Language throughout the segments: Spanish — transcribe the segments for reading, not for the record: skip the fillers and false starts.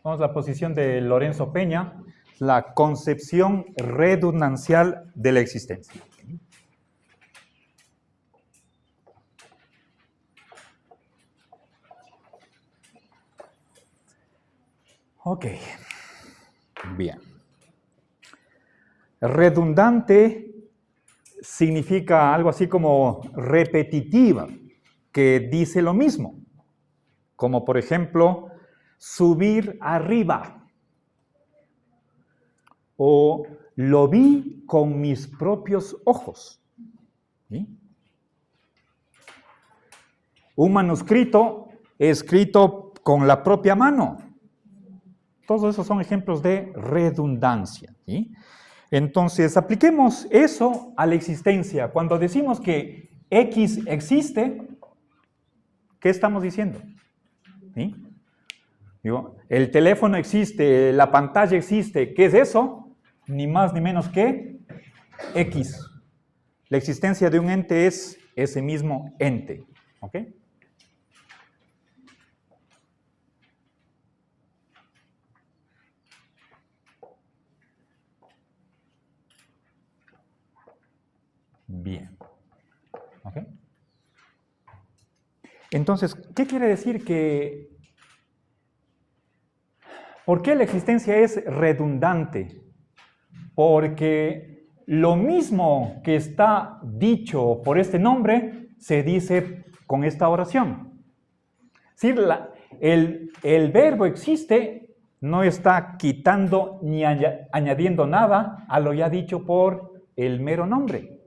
Vamos a la posición de Lorenzo Peña, la concepción redundancial de la existencia. Ok, bien. Redundante significa algo así como repetitiva, que dice lo mismo, como por ejemplo, subir arriba, o lo vi con mis propios ojos. ¿Sí? Un manuscrito escrito con la propia mano. Todos esos son ejemplos de redundancia. ¿Sí? Entonces, apliquemos eso a la existencia. Cuando decimos que X existe, ¿qué estamos diciendo? ¿Sí? Digo, el teléfono existe, la pantalla existe. ¿Qué es eso? Ni más ni menos que X. La existencia de un ente es ese mismo ente. ¿Ok? Bien. ¿Ok? Entonces, ¿qué quiere decir que... ¿Por qué la existencia es redundante? Porque lo mismo que está dicho por este nombre se dice con esta oración. Es decir, el verbo existe no está quitando ni añadiendo nada a lo ya dicho por el mero nombre.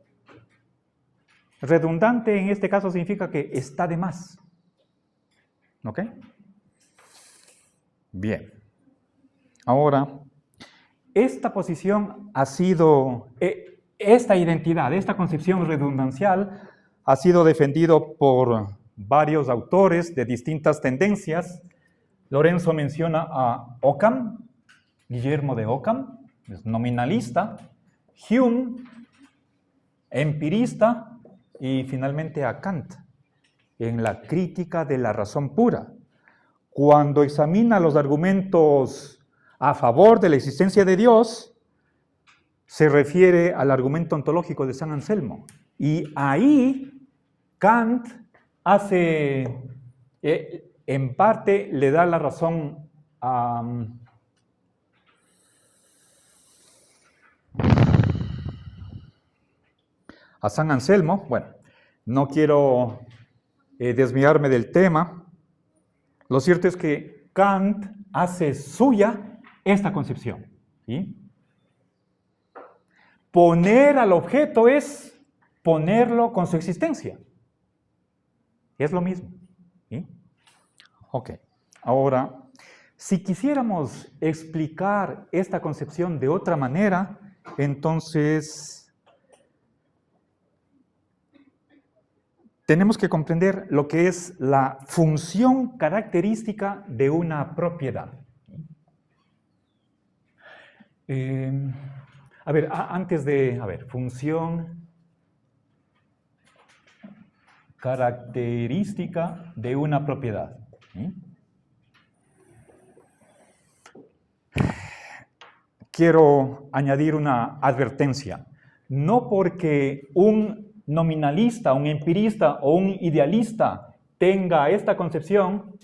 Redundante en este caso significa que está de más. ¿Ok? Bien. Ahora, esta posición ha sido, esta identidad, esta concepción redundancial ha sido defendido por varios autores de distintas tendencias. Lorenzo menciona a Occam, Guillermo de Occam, es nominalista, Hume, empirista, y finalmente a Kant, en la crítica de la razón pura. Cuando examina los argumentos a favor de la existencia de Dios, se refiere al argumento ontológico de San Anselmo. Y ahí Kant hace, en parte le da la razón a San Anselmo. Bueno, no quiero desviarme del tema. Lo cierto es que Kant hace suya esta concepción. ¿Sí? Poner al objeto es ponerlo con su existencia. Es lo mismo. ¿Sí? Ok. Ahora, si quisiéramos explicar esta concepción de otra manera, entonces tenemos que comprender lo que es la función característica de una propiedad. Función característica de una propiedad. ¿Sí? Quiero añadir una advertencia. No porque un nominalista, un empirista o un idealista tenga esta concepción,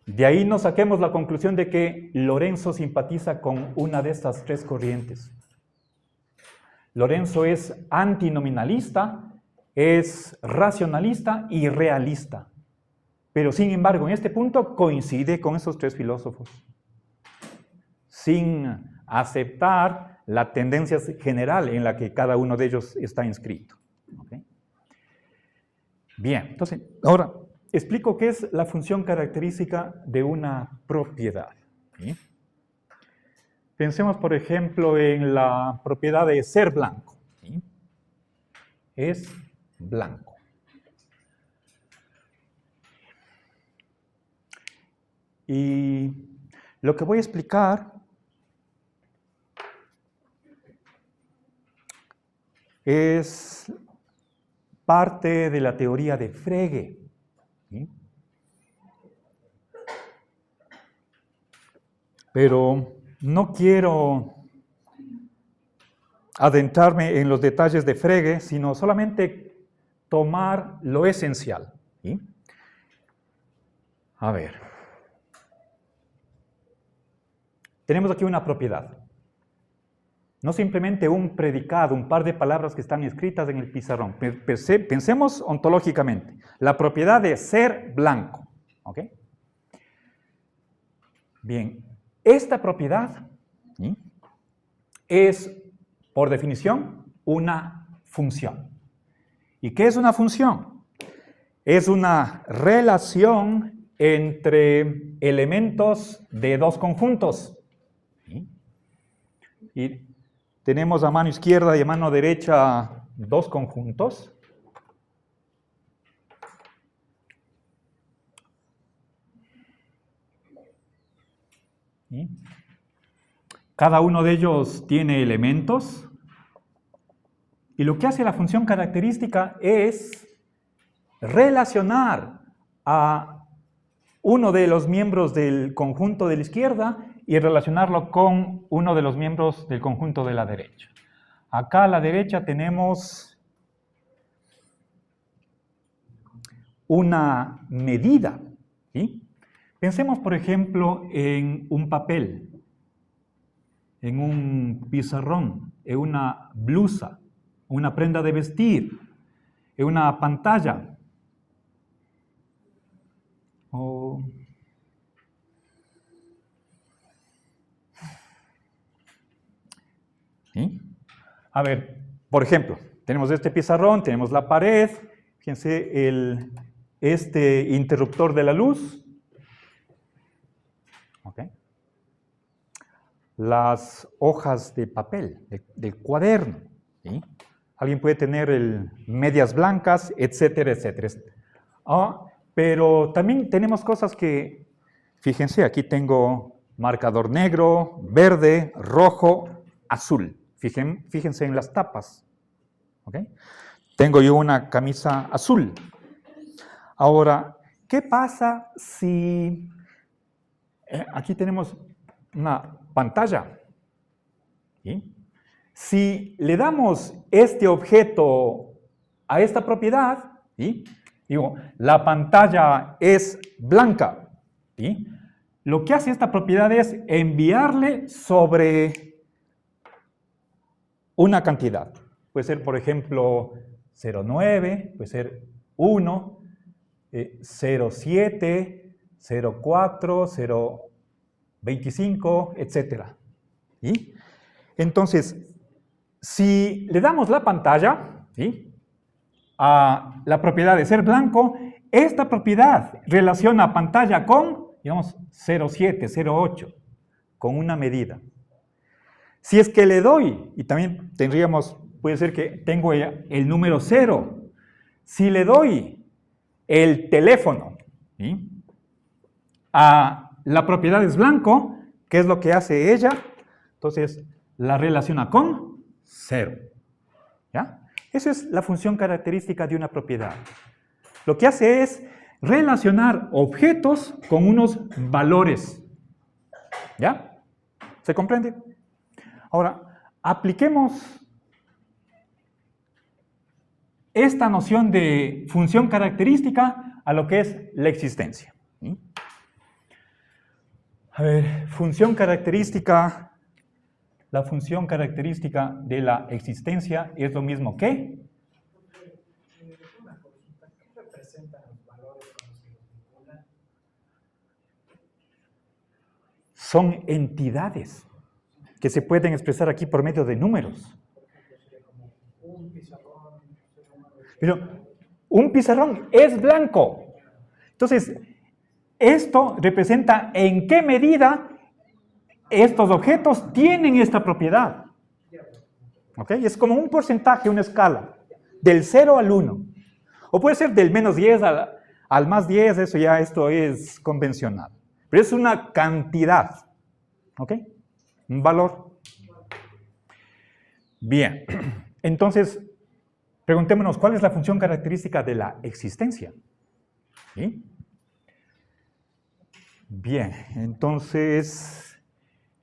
de ahí nos saquemos la conclusión de que Lorenzo simpatiza con una de estas tres corrientes. Lorenzo es antinominalista, es racionalista y realista. Pero sin embargo, en este punto coincide con esos tres filósofos, sin aceptar la tendencia general en la que cada uno de ellos está inscrito. ¿Okay? Bien, entonces, ahora explico qué es la función característica de una propiedad. ¿Sí? Pensemos, por ejemplo, en la propiedad de ser blanco. ¿Sí? Es blanco. Y lo que voy a explicar es parte de la teoría de Frege. ¿Sí? pero no quiero adentrarme en los detalles de Frege, sino solamente tomar lo esencial. ¿Sí? A ver. Tenemos aquí una propiedad. No simplemente un predicado, un par de palabras que están escritas en el pizarrón. Pensemos ontológicamente. La propiedad de ser blanco. ¿Ok? Bien, esta propiedad, ¿sí?, es, por definición, una función. ¿Y qué es una función? Es una relación entre elementos de dos conjuntos. ¿Sí? Y tenemos a mano izquierda y a mano derecha dos conjuntos. ¿Sí? Cada uno de ellos tiene elementos. Y lo que hace la función característica es relacionar a uno de los miembros del conjunto de la izquierda y relacionarlo con uno de los miembros del conjunto de la derecha. Acá a la derecha tenemos una medida. ¿Sí? Pensemos, por ejemplo, en un papel, en un pizarrón, en una blusa, una prenda de vestir, en una pantalla. ¿Sí? A ver, por ejemplo, tenemos este pizarrón, tenemos la pared, fíjense este interruptor de la luz. ¿Okay? Las hojas de papel, del cuaderno. ¿Sí? Alguien puede tener medias blancas, etcétera, etcétera. Pero también tenemos cosas que, fíjense, aquí tengo marcador negro, verde, rojo, azul. Fíjense en las tapas. ¿Okay? Tengo yo una camisa azul. Ahora, ¿qué pasa si aquí tenemos una pantalla? ¿Sí? Si le damos este objeto a esta propiedad, ¿sí?, digo, la pantalla es blanca, ¿sí?, lo que hace esta propiedad es enviarle sobre una cantidad. Puede ser, por ejemplo, 0,9, puede ser 1, 0,7, 0,4, 0,25, etc. ¿Sí? Entonces, si le damos la pantalla, ¿sí?, a la propiedad de ser blanco, esta propiedad relaciona pantalla con, digamos, 0,7, 0,8, con una medida. Si es que le doy, y también puede ser que tengo el número 0, si le doy el teléfono, ¿sí?, a la propiedad es blanco, ¿qué es lo que hace ella? Entonces, la relaciona con 0. ¿Ya? Esa es la función característica de una propiedad. Lo que hace es relacionar objetos con unos valores. ¿Ya? ¿Se comprende? Ahora, apliquemos esta noción de función característica a lo que es la existencia. ¿Sí? A ver, función característica. La función característica de la existencia es lo mismo que... Una consulta, ¿qué representan los valores con los que los vinculan? Son entidades que se pueden expresar aquí por medio de números. Un pizarrón. Pero un pizarrón es blanco. Entonces, esto representa en qué medida estos objetos tienen esta propiedad. ¿Ok? Es como un porcentaje, una escala, del 0 al 1. O puede ser del menos 10 al más 10, esto es convencional. Pero es una cantidad. ¿Ok? Un valor. Bien. Entonces, preguntémonos, ¿cuál es la función característica de la existencia? ¿Sí? Bien, entonces,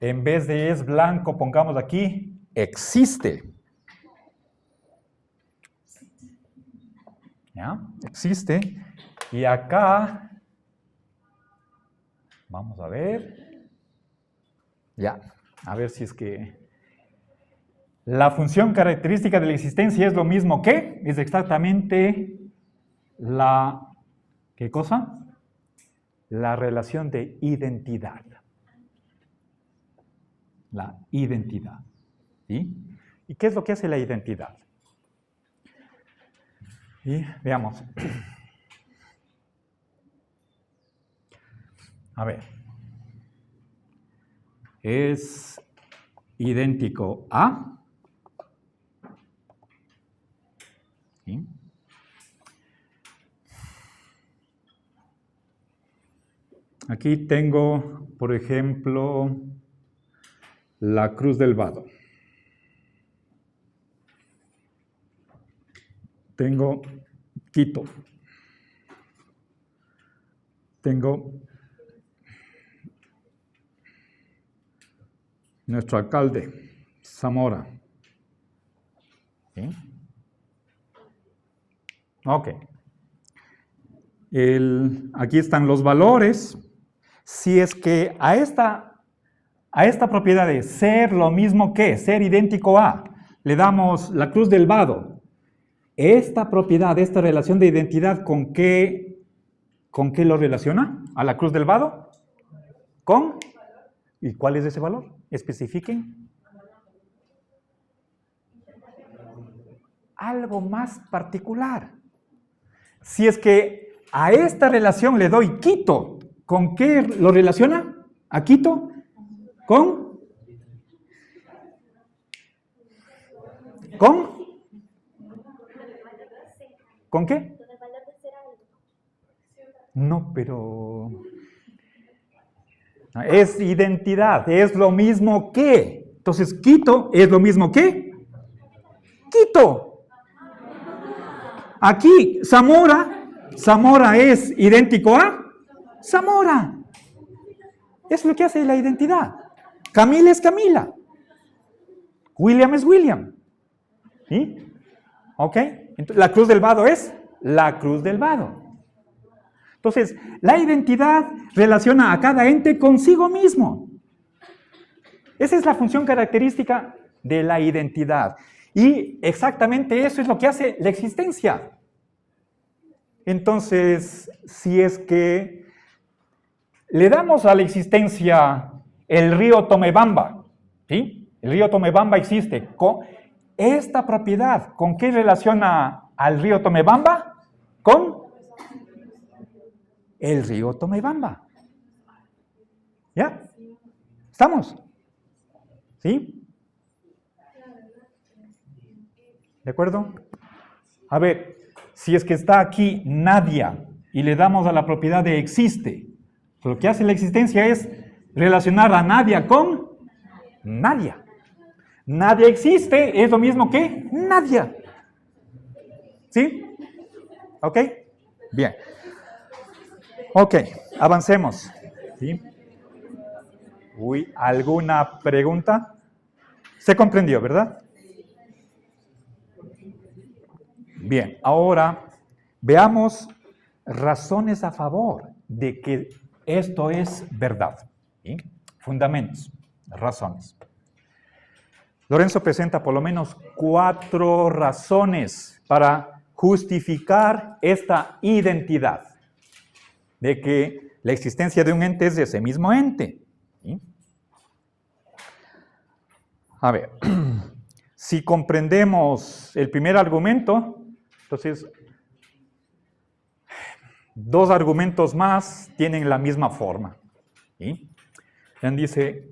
En vez de es blanco, pongamos aquí, existe. ¿Ya? Existe. Y acá, vamos a ver. Ya, a ver si es que... La función característica de la existencia es lo mismo que, es exactamente la, ¿qué cosa? La relación de identidad. La identidad. ¿Sí? ¿Y qué es lo que hace la identidad? Y veamos. A ver. Es idéntico a... ¿Sí? Aquí tengo, por ejemplo, la Cruz del Vado. Tengo Quito. Tengo nuestro alcalde, Zamora. ¿Sí? Ok. Aquí están los valores. Si es que a esta propiedad de ser lo mismo que, ser idéntico a, le damos la Cruz del Vado. Esta propiedad, esta relación de identidad, ¿con qué lo relaciona? ¿A la Cruz del Vado? ¿Con? ¿Y cuál es ese valor? Especifiquen. Algo más particular. Si es que a esta relación le doy Quito, ¿con qué lo relaciona? ¿A Quito? ¿Con? ¿Con? ¿Con qué? No, pero... Es identidad, es lo mismo que. Entonces, Quito es lo mismo que Quito. Aquí, Zamora es idéntico a Zamora. Es lo que hace la identidad. Camila es Camila. William es William. ¿Sí? ¿Ok? Entonces, la Cruz del Vado es la Cruz del Vado. Entonces, la identidad relaciona a cada ente consigo mismo. Esa es la función característica de la identidad. Y exactamente eso es lo que hace la existencia. Entonces, si es que le damos a la existencia el río Tomebamba, ¿sí? El río Tomebamba existe. Con esta propiedad, ¿con qué relaciona al río Tomebamba? Con el río Tomebamba. ¿Ya? ¿Estamos? ¿Sí? ¿De acuerdo? A ver, si es que está aquí Nadia y le damos a la propiedad de existe, lo que hace la existencia es relacionar a Nadia con Nadia. Nadia existe es lo mismo que Nadia. ¿Sí? ¿Ok? Bien. Ok, avancemos. ¿Sí? Uy, ¿alguna pregunta? ¿Se comprendió, verdad? Bien, ahora veamos razones a favor de que esto es verdad. ¿Sí? Fundamentos, razones. Lorenzo presenta por lo menos 4 razones para justificar esta identidad de que la existencia de un ente es de ese mismo ente. ¿Sí? A ver, si comprendemos el primer argumento, entonces 2 argumentos más tienen la misma forma. ¿Sí? Él dice,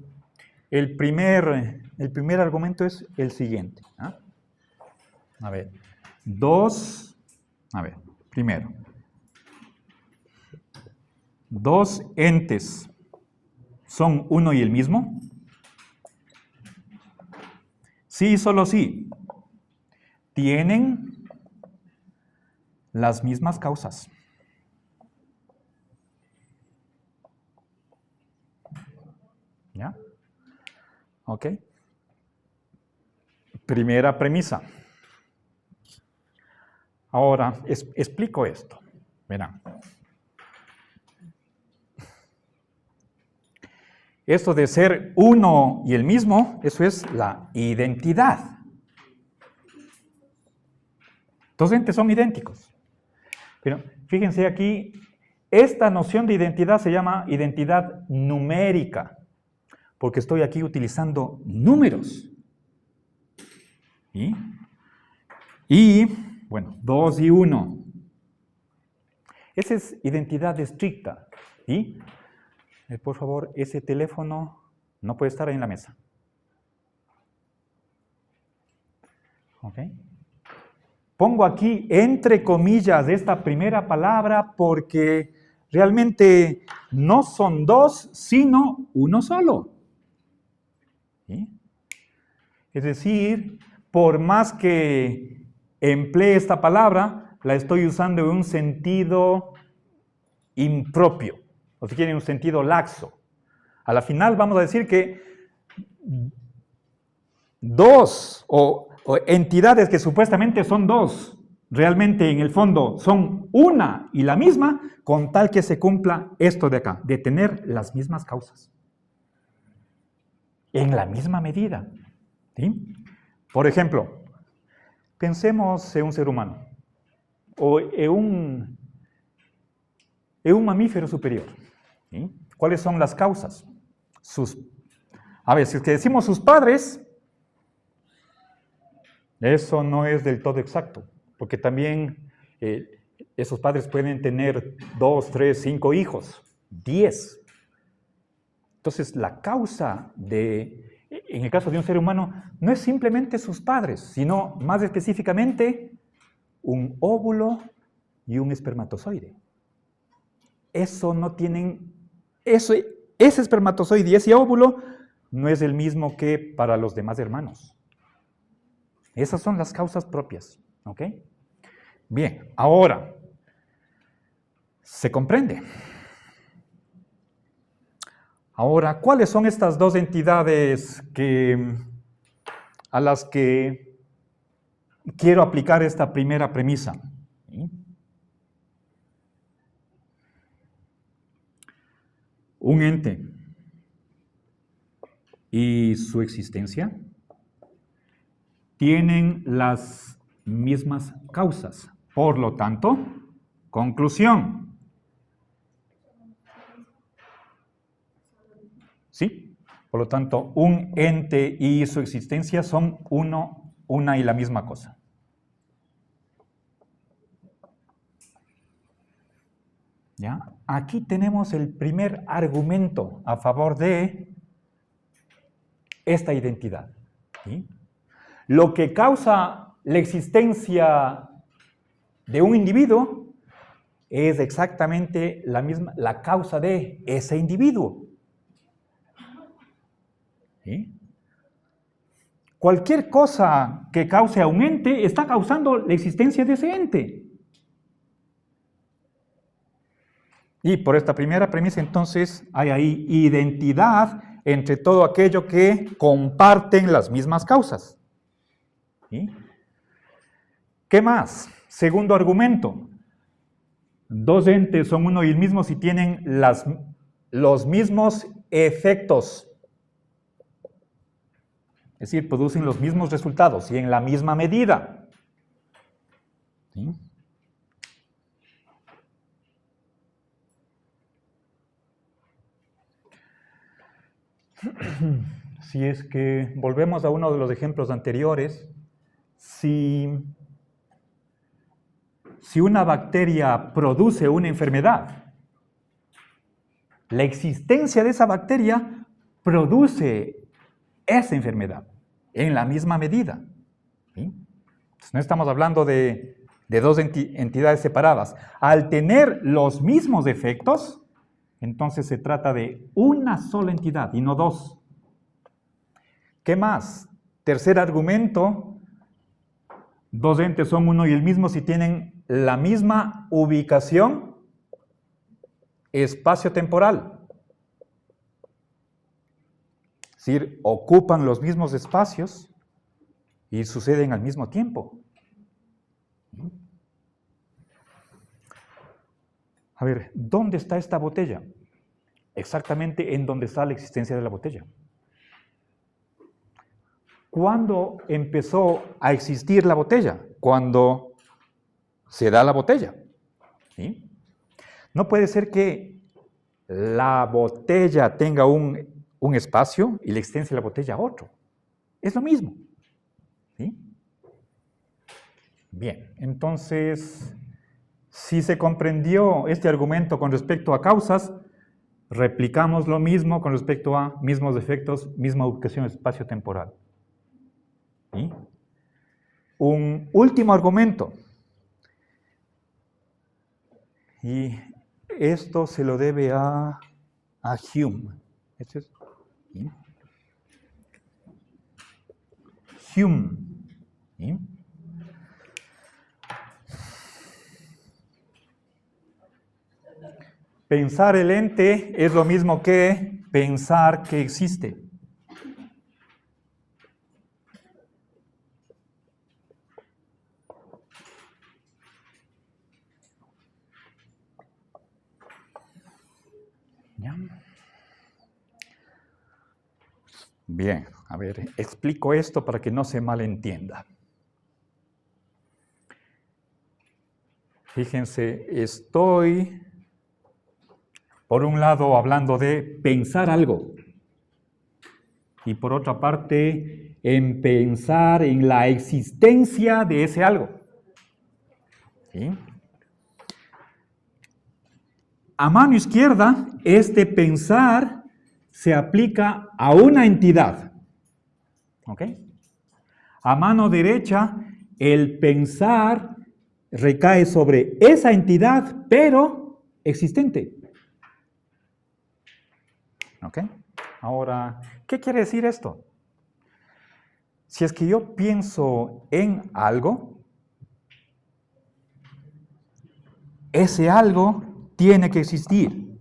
el primer argumento es el siguiente. ¿Ah? A ver, primero. 2 entes son uno y el mismo. Sí, solo sí. Tienen las mismas causas. ¿Ya? ¿Ok? Primera premisa. Ahora, explico esto. Verán. Esto de ser uno y el mismo, eso es la identidad. Dos entes son idénticos. Pero fíjense aquí, esta noción de identidad se llama identidad numérica, porque estoy aquí utilizando números. Y bueno, 2 y 1. Esa es identidad estricta. ¿Sí? Por favor, ese teléfono no puede estar ahí en la mesa. ¿Ok? Pongo aquí entre comillas esta primera palabra porque realmente no son dos, sino uno solo. ¿Sí? Es decir, por más que emplee esta palabra, la estoy usando en un sentido impropio, o si quieren, un sentido laxo. A la final vamos a decir que dos o entidades que supuestamente son dos, realmente en el fondo son una y la misma, con tal que se cumpla esto de acá, de tener las mismas causas. En la misma medida. ¿Sí? Por ejemplo, pensemos en un ser humano o en un mamífero superior. ¿Sí? ¿Cuáles son las causas? A ver, si es que decimos sus padres, eso no es del todo exacto, porque también esos padres pueden tener 2, 3, 5 hijos, 10. Entonces, la causa en el caso de un ser humano, no es simplemente sus padres, sino más específicamente un óvulo y un espermatozoide. Eso no tienen, ese espermatozoide y ese óvulo no es el mismo que para los demás hermanos. Esas son las causas propias, ¿ok? Bien, ahora, ¿se comprende? Ahora, ¿cuáles son estas dos entidades a las que quiero aplicar esta primera premisa? ¿Sí? Un ente y su existencia tienen las mismas causas. Por lo tanto, conclusión. ¿Sí? Por lo tanto, un ente y su existencia son una y la misma cosa. ¿Ya? Aquí tenemos el primer argumento a favor de esta identidad. ¿Sí? Lo que causa la existencia de un individuo es exactamente la causa de ese individuo. ¿Sí? Cualquier cosa que cause a un ente está causando la existencia de ese ente. Y por esta primera premisa, entonces, hay ahí identidad entre todo aquello que comparten las mismas causas. ¿Sí? ¿Qué más? Segundo argumento. Dos entes son uno y el mismo si tienen los mismos efectos. Es decir, producen los mismos resultados y en la misma medida. ¿Sí? Si es que volvemos a uno de los ejemplos anteriores, si una bacteria produce una enfermedad, la existencia de esa bacteria produce esa enfermedad en la misma medida. ¿Sí? Entonces, no estamos hablando de dos entidades separadas. Al tener los mismos efectos, entonces se trata de una sola entidad y no dos. ¿Qué más? Tercer argumento, dos entes son uno y el mismo si tienen la misma ubicación espacio-temporal. Es decir, ocupan los mismos espacios y suceden al mismo tiempo. A ver, ¿dónde está esta botella? Exactamente en donde está la existencia de la botella. ¿Cuándo empezó a existir la botella? Cuando se da la botella. ¿Sí? No puede ser que la botella tenga un espacio y la existencia de la botella otro. Es lo mismo. ¿Sí? Bien, entonces, si se comprendió este argumento con respecto a causas, replicamos lo mismo con respecto a mismos efectos, misma ubicación espacio-temporal. ¿Sí? Un último argumento. Y esto se lo debe a Hume. ¿Este es? ¿Sí? Hume. ¿Sí? Pensar el ente es lo mismo que pensar que existe. ¿Ya? Bien, a ver, explico esto para que no se malentienda. Fíjense, estoy, por un lado, hablando de pensar algo, y por otra parte, en pensar en la existencia de ese algo. ¿Sí? A mano izquierda, este pensar se aplica a una entidad. ¿Ok? A mano derecha, el pensar recae sobre esa entidad, pero existente. ¿Ok? Ahora, ¿qué quiere decir esto? Si es que yo pienso en algo, ese algo tiene que existir.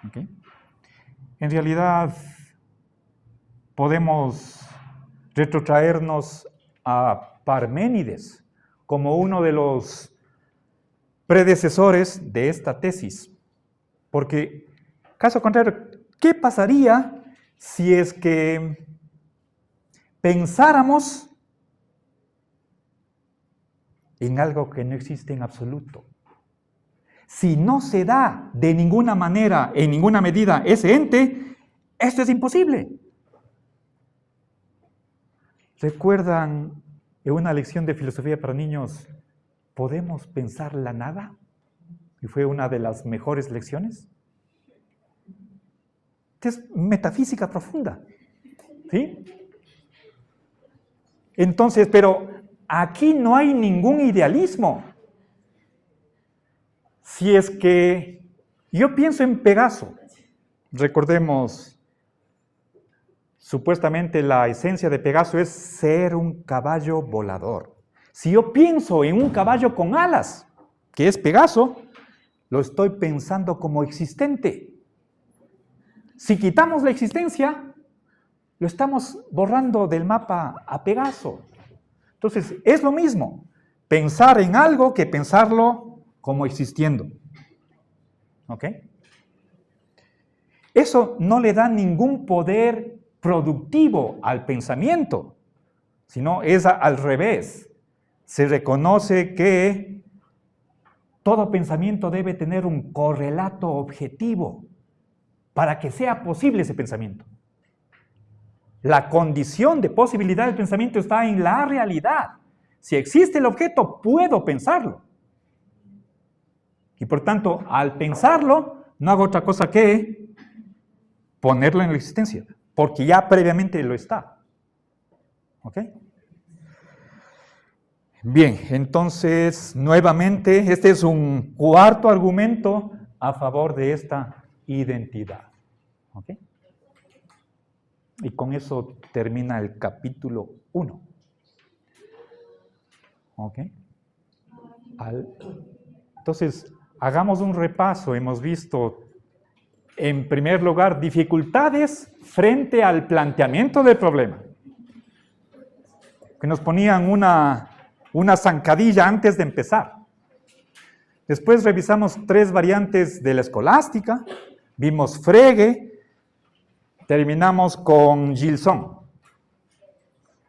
¿Ok? En realidad, podemos retrotraernos a Parménides como uno de los predecesores de esta tesis. Porque, caso contrario, ¿qué pasaría si es que pensáramos en algo que no existe en absoluto? Si no se da de ninguna manera, en ninguna medida, ese ente, esto es imposible. ¿Recuerdan en una lección de filosofía para niños, ¿podemos pensar la nada? Y fue una de las mejores lecciones. Es metafísica profunda. ¿Sí? Entonces, pero aquí no hay ningún idealismo. Si es que yo pienso en Pegaso, recordemos, supuestamente la esencia de Pegaso es ser un caballo volador. Si yo pienso en un caballo con alas, que es Pegaso, lo estoy pensando como existente. Si quitamos la existencia, lo estamos borrando del mapa a Pegaso. Entonces, es lo mismo pensar en algo que pensarlo como existiendo. ¿Ok? Eso no le da ningún poder productivo al pensamiento, sino es al revés. Se reconoce que todo pensamiento debe tener un correlato objetivo para que sea posible ese pensamiento. La condición de posibilidad del pensamiento está en la realidad. Si existe el objeto, puedo pensarlo. Y por tanto, al pensarlo, no hago otra cosa que ponerlo en la existencia, porque ya previamente lo está. ¿Ok? Bien, entonces, nuevamente, este es un cuarto argumento a favor de esta identidad. ¿Ok? Y con eso termina el capítulo 1. ¿Ok? Entonces, hagamos un repaso. Hemos visto En primer lugar, dificultades frente al planteamiento del problema. Que nos ponían una zancadilla antes de empezar. Después revisamos 3 variantes de la escolástica, vimos Frege, terminamos con Gilson.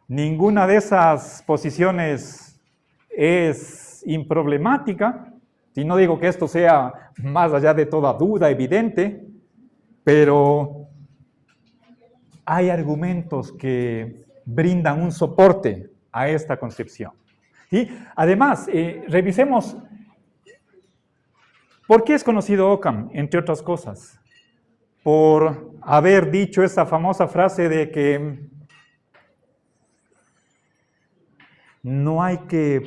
Ninguna de esas posiciones es improblemática, y no digo que esto sea más allá de toda duda evidente, pero hay argumentos que brindan un soporte a esta concepción. Y además, revisemos por qué es conocido Occam, entre otras cosas. Por haber dicho esa famosa frase de que no hay que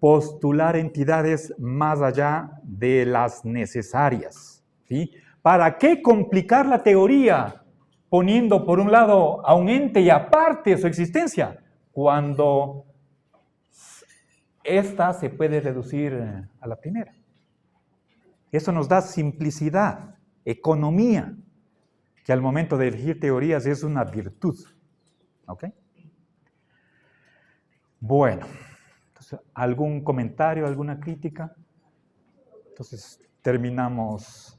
postular entidades más allá de las necesarias, ¿sí? ¿Para qué complicar la teoría poniendo por un lado a un ente y aparte su existencia, cuando esta se puede reducir a la primera? Eso nos da simplicidad, economía, que al momento de elegir teorías es una virtud. ¿Ok? Bueno, entonces, ¿algún comentario, alguna crítica? Entonces, terminamos